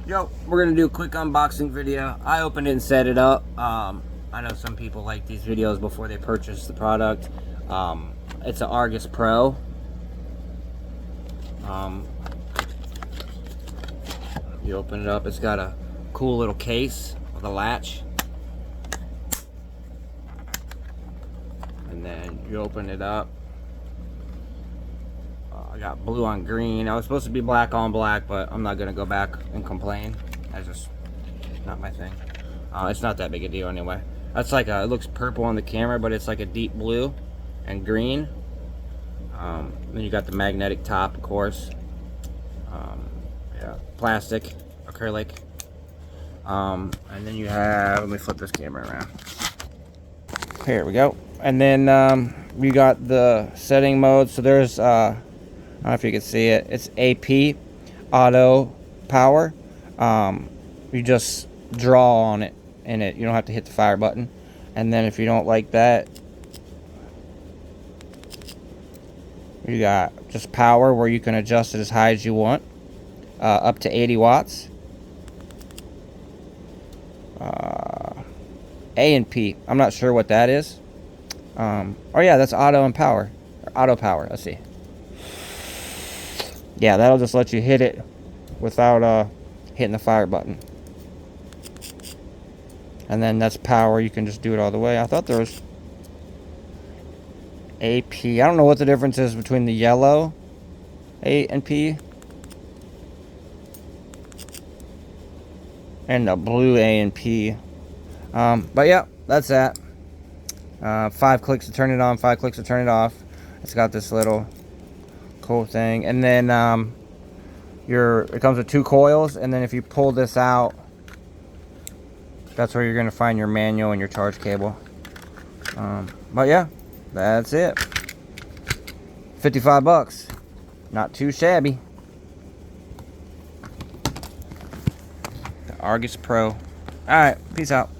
Yo, we're gonna do a quick unboxing video. I opened it and set it up. I know some people like these videos before they purchase the product. It's an Argus Pro. You open it up, it's got a cool little case with a latch. And then you open it up. I got blue on green. I was supposed to be black on black, but I'm not gonna go back and complain. That's just not my thing. It's not that big a deal anyway. That's like it looks purple on the camera, but it's like a deep blue and green. Then you got the magnetic top, of course. Yeah, plastic, acrylic. And then you have, let me flip this camera around. Here we go. And then you got the setting mode. So there's I don't know if you can see it. It's AP, auto power. You just draw on it in it. You don't have to hit the fire button. And then if you don't like that, you got just power where you can adjust it as high as you want, up to 80 watts. A and P. I'm not sure what that is. Oh yeah, that's auto and power. Or auto power. Let's see. Yeah, that'll just let you hit it without hitting the fire button. And then that's power. You can just do it all the way. I thought there was AP. I don't know what the difference is between the yellow A and P and the blue A and P. But yeah, that's that. 5 clicks to turn it on, 5 clicks to turn it off. It's got this little cool thing, and then it comes with 2 coils, and then if you pull this out, that's where you're gonna find your manual and your charge cable. But yeah, that's it. 55 bucks, not too shabby. The Argus Pro. All right, peace out.